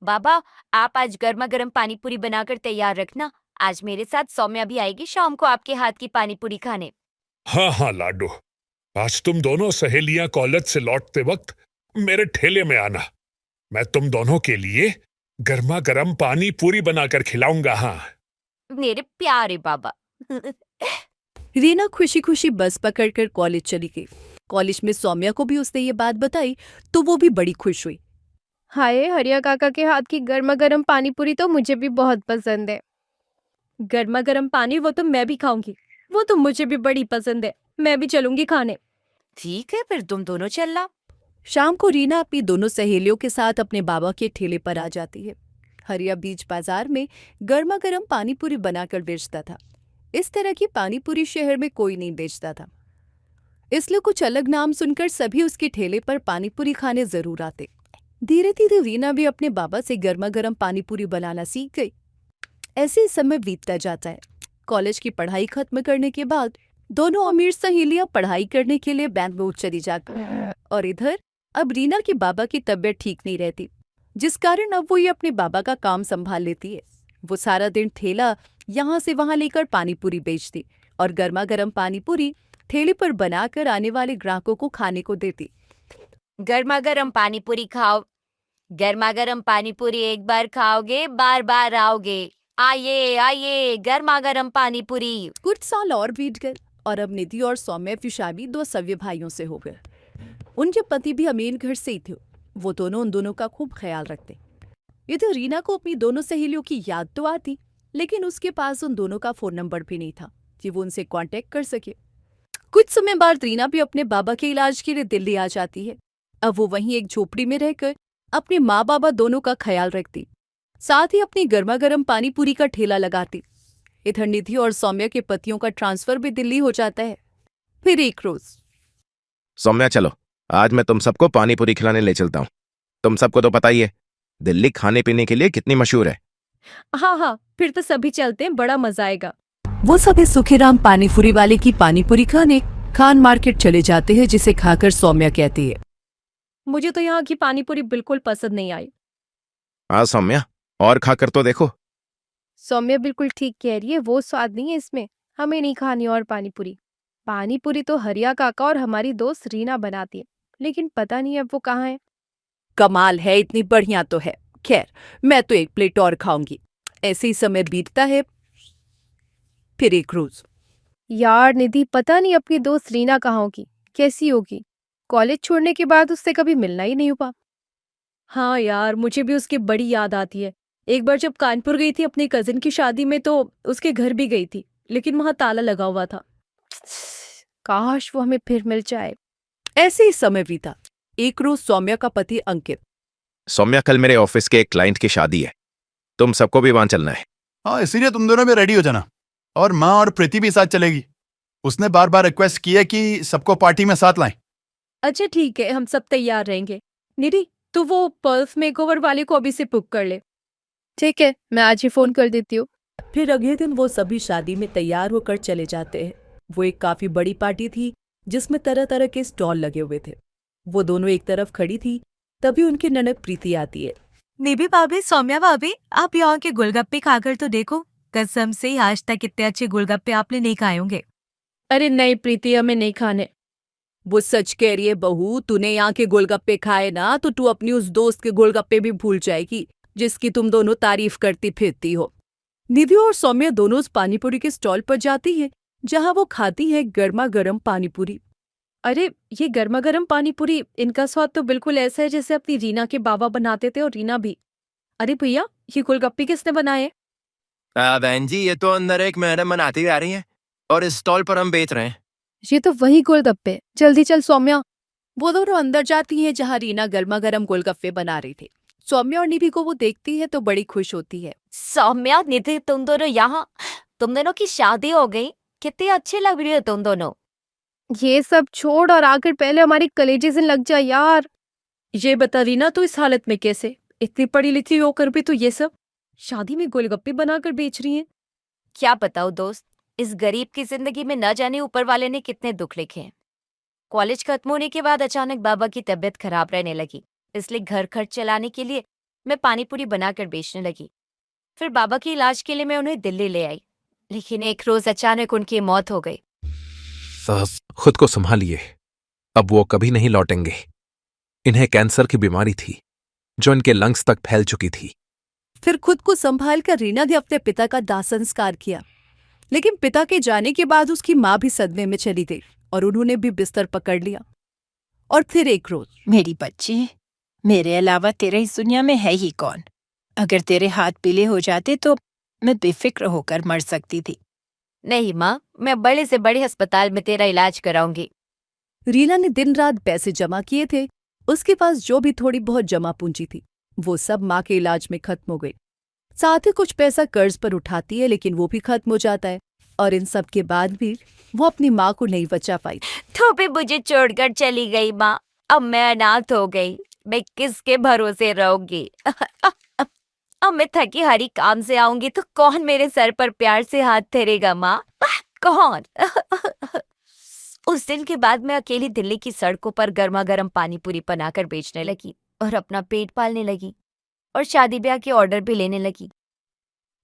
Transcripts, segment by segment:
बाबा, आप आज गर्मा गर्म पानी पूरी बनाकर तैयार रखना। आज मेरे साथ सौम्या भी आएगी शाम को आपके हाथ की पानी पूरी खाने। हाँ हाँ लाडो, आज तुम दोनों सहेलियां कॉलेज से लौटते वक्त मेरे ठेले में आना। मैं तुम दोनों के लिए गर्मा गर्म पानी पूरी बनाकर खिलाऊंगा। हाँ। मेरे प्यारे बाबा। रीना खुशी खुशी बस पकड़कर कॉलेज चली गई। कॉलेज में सौम्या को भी उसने ये बात बताई तो वो भी बड़ी खुश हुई। हाय, हरिया काका के हाथ की गर्मा गर्म पानी पूरी तो मुझे भी बहुत पसंद है। गर्मा गर्म पानी वो तो मैं भी खाऊंगी। वो तो मुझे भी बड़ी पसंद है। मैं भी चलूंगी खाने। ठीक है, फिर तुम दोनों चलना। शाम को रीना अपनी दोनों सहेलियों के साथ अपने बाबा के ठेले पर आ जाती है। हरिया बीच बाजार में गर्मा गर्म पानी पूरी बनाकर बेचता था। इस तरह की पानी पूरी शहर में कोई नहीं बेचता था, इसलिए कुछ अलग नाम सुनकर सभी उसके ठेले पर पानी पूरी खाने जरूर आते। धीरे धीरे रीना भी अपने बाबा से गर्मा गर्म पानी पूरी बनाना सीख गई। ऐसे ही समय बीतता जाता है। कॉलेज की पढ़ाई खत्म करने के बाद दोनों अमीर सहेलियां पढ़ाई करने के लिए बेंगलुरु चली जाती, और इधर अब रीना के बाबा की तबीयत ठीक नहीं रहती, जिस कारण अब वो ये अपने बाबा का काम संभाल लेती है। वो सारा दिन ठेला यहाँ से वहां लेकर पानी पूरी बेचती और गर्मा गर्म पानी पूरी ठेले पर बनाकर आने वाले ग्राहकों को खाने को देती। गर्मा गर्म पानी पूरी खाओ। गर्मा गर्म पानी पूरी एक बार खाओगे बार बार आओगे। आइए आइए, गर्मा गर्म पानी पूरी। कुछ साल और बीत गए और अब निधि और सौम्य की शादी दो सगे भाइयों से हो गए। उनके पति भी अमीर घर से ही थे। वो दोनों उन दोनों का खूब ख्याल रखते। इधर रीना को अपनी दोनों सहेलियों की याद तो आती, लेकिन उसके पास उन दोनों का फोन नंबर भी नहीं था कि वो उनसे कांटेक्ट कर सके। कुछ समय बाद रीना भी अपने बाबा के इलाज के लिए दिल्ली आ जाती है। अब वो वहीं एक झोपड़ी में रहकर अपने माँ बाबा दोनों का ख्याल रखती, साथ ही अपनी गर्मा गर्म पानी पूरी का ठेला लगाती। इधर निधि और सौम्या के पतियों का ट्रांसफर भी दिल्ली हो जाता है। फिर एक रोज सौम्या चलो, आज मैं तुम सबको पानी पूरी खिलाने ले चलता हूँ। तुम सबको तो पता ही है दिल्ली खाने पीने के लिए कितनी मशहूर है। हाँ हाँ, फिर तो सभी चलते हैं, बड़ा मजा आएगा। वो सभी सुखीराम पानीपुरी वाले की पानीपुरी खाने खान मार्केट चले जाते हैं, जिसे खाकर सौम्या कहती है, मुझे तो यहाँ की पानी पूरी बिल्कुल पसंद नहीं आई। हाँ सौम्या, और खाकर तो देखो। सौम्या बिल्कुल ठीक कह रही है, वो स्वाद नहीं है इसमें। हमें नहीं खानी और पानी पूरी। पानी पूरी तो हरिया काका और हमारी दोस्त रीना बनाती है, लेकिन पता नहीं अब वो कहाँ है। कमाल है, इतनी बढ़िया तो है। खैर, मैं तो एक प्लेट और खाऊंगी। ऐसे ही समय बीतता है। फिर एक रोज यार निधि, पता नहीं अपनी दोस्त रीना कहाँ होगी, कैसी होगी। कॉलेज छोड़ने के बाद उससे कभी मिलना ही नहीं हुआ। हाँ यार, मुझे भी उसकी बड़ी याद आती है। एक बार जब कानपुर गई थी अपनी कजिन की शादी में तो उसके घर भी गई थी, लेकिन वहां ताला लगा हुआ था। काश वो हमें फिर मिल जाए। ऐसे ही समय बीता। एक रोज सौम्या का पति अंकित, सौम्या, कल मेरे ऑफिस के एक क्लाइंट की शादी है, तुम सबको भी वहां चलना है। हाँ, इसीलिए तुम दोनों भी रेडी हो जाना। और माँ और प्रीति भी साथ चलेगी। उसने बार बार रिक्वेस्ट की है कि सबको पार्टी में साथ लाएं। अच्छा ठीक है, हम सब तैयार रहेंगे। निधि, तू वो पर्ल्स मेकओवर वाले को अभी से बुक कर ले। ठीक है, मैं आज ही फोन कर देती हूँ। फिर अगले दिन वो सभी शादी में तैयार होकर चले जाते हैं। वो एक काफी बड़ी पार्टी थी, जिसमें तरह तरह के स्टॉल लगे हुए थे। वो दोनों एक तरफ खड़ी थी, तभी उनकी ननद प्रीति आती है। निधि भाभी, सौम्या भाभी, आप यहाँ के गोलगप्पे खाकर तो देखो। कसम से आज तक इतने अच्छे गोलगप्पे आपने नहीं खाए होंगे। अरे नहीं प्रीति, हमें नहीं खाने। वो सच कह रही है बहू, तूने यहाँ के गोलगप्पे खाए ना तो तू अपनी उस दोस्त के गोलगप्पे भी भूल जाएगी, जिसकी तुम दोनों तारीफ करती फिरती हो। निधि और सौम्या दोनों उस पानीपुरी के स्टॉल पर जाती है, जहाँ वो खाती है गर्मा गर्म पानीपुरी। अरे ये गर्मा गर्म पानी पूरी, इनका स्वाद तो बिल्कुल ऐसा है जैसे अपनी रीना के बाबा बनाते थे, और रीना भी। अरे भैया, ये गोलगप्पे किसने बनाए? बहन जी, ये तो अंदर एक मैडम बनाती आ रही है और इस स्टॉल पर हम बेच रहे हैं। ये तो वही गोलगप्पे। जल्दी चल सौम्या। वो दोनों अंदर जाती हैं, जहाँ रीना गर्मा गर्म गोलगप्पे बना रही थी। सौम्या और निधि को वो देखती है तो बड़ी खुश होती है। सौम्या, निधि, तुम दोनों यहाँ। तुम दोनों की शादी हो गई। कितने अच्छे लग रही हो तुम दोनों। ये सब छोड़ और आकर पहले हमारी कलेजे से लग जा यार। ये बता रीना, तू इस हालत में कैसे? इतनी पढ़ी लिखी होकर भी तू ये सब शादी में गोलगप्पे बनाकर बेच रही है। क्या बताओ दोस्त, इस गरीब की जिंदगी में न जाने ऊपर वाले ने कितने दुख लिखे हैं। कॉलेज खत्म होने के बाद अचानक बाबा की तबीयत खराब रहने लगी, इसलिए घर खर्च चलाने के लिए मैं पानी पूरी बनाकर बेचने लगी। फिर बाबा के इलाज के लिए मैं उन्हें दिल्ली ले आई, लेकिन एक रोज अचानक उनकी मौत हो गई। साहस, खुद को संभालिए। अब वो कभी नहीं लौटेंगे। इन्हें कैंसर की बीमारी थी जो इनके लंग्स तक फैल चुकी थी। फिर खुद को संभाल कर रीना ने अपने पिता का दाह संस्कार किया, लेकिन पिता के जाने के बाद उसकी माँ भी सदमे में चली गई और उन्होंने भी बिस्तर पकड़ लिया। और फिर एक रोज, मेरी बच्ची, मेरे अलावा तेरे इस दुनिया में है ही कौन? अगर तेरे हाथ पीले हो जाते तो मैं बेफिक्र होकर मर सकती थी। नहीं माँ, मैं बड़े से बड़े अस्पताल में तेरा इलाज कराऊंगी। रीना ने दिन रात पैसे जमा किए थे। उसके पास जो भी थोड़ी बहुत जमा पूंजी थी वो सब माँ के इलाज में खत्म हो गई। साथ ही कुछ पैसा कर्ज पर उठाती है, लेकिन वो भी खत्म हो जाता है। और इन सब के बाद भी वो अपनी माँ को नहीं बचा पाई। तो भी मुझे छोड़कर चली गई माँ। अब मैं अनाथ हो गई। मैं किसके भरोसे रहूंगी? अब मैं थकी हारी काम से आऊंगी तो कौन मेरे सर पर प्यार से हाथ फेरेगा माँ? कौन? उस दिन के बाद मैं अकेली दिल्ली की सड़कों पर गर्मा गर्म पानी पूरी बनाकर बेचने लगी और अपना पेट पालने लगी और शादी ब्याह के ऑर्डर भी लेने लगी।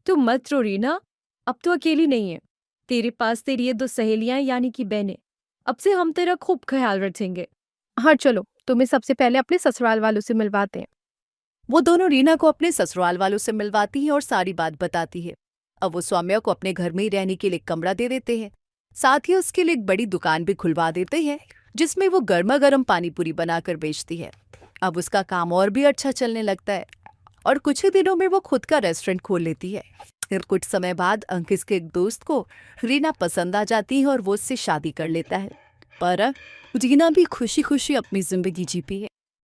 तू मत रो रीना, अब तो अकेली नहीं है। तेरे पास तेरी ये 2 सहेलियां यानी कि बहनें। अब से हम तेरा खूब ख्याल रखेंगे। हाँ चलो, तुम्हें सबसे पहले अपने ससुराल वालों से मिलवाते हैं। वो दोनों रीना को अपने ससुराल वालों से मिलवाती है और सारी बात बताती है। अब वो सौम्या को अपने घर में ही रहने के लिए कमरा दे देते हैं। साथ ही उसके लिए एक बड़ी दुकान भी खुलवा देते हैं जिसमें वो गर्मा गर्म पानी पूरी बनाकर बेचती है। अब उसका काम और भी अच्छा चलने लगता है और कुछ ही दिनों में वो खुद का रेस्टोरेंट खोल लेती है। फिर कुछ समय बाद अंकित के एक दोस्त को रीना पसंद आ जाती है और वो उससे शादी कर लेता है। पर रीना भी खुशी खुशी अपनी जिंदगी जीती है।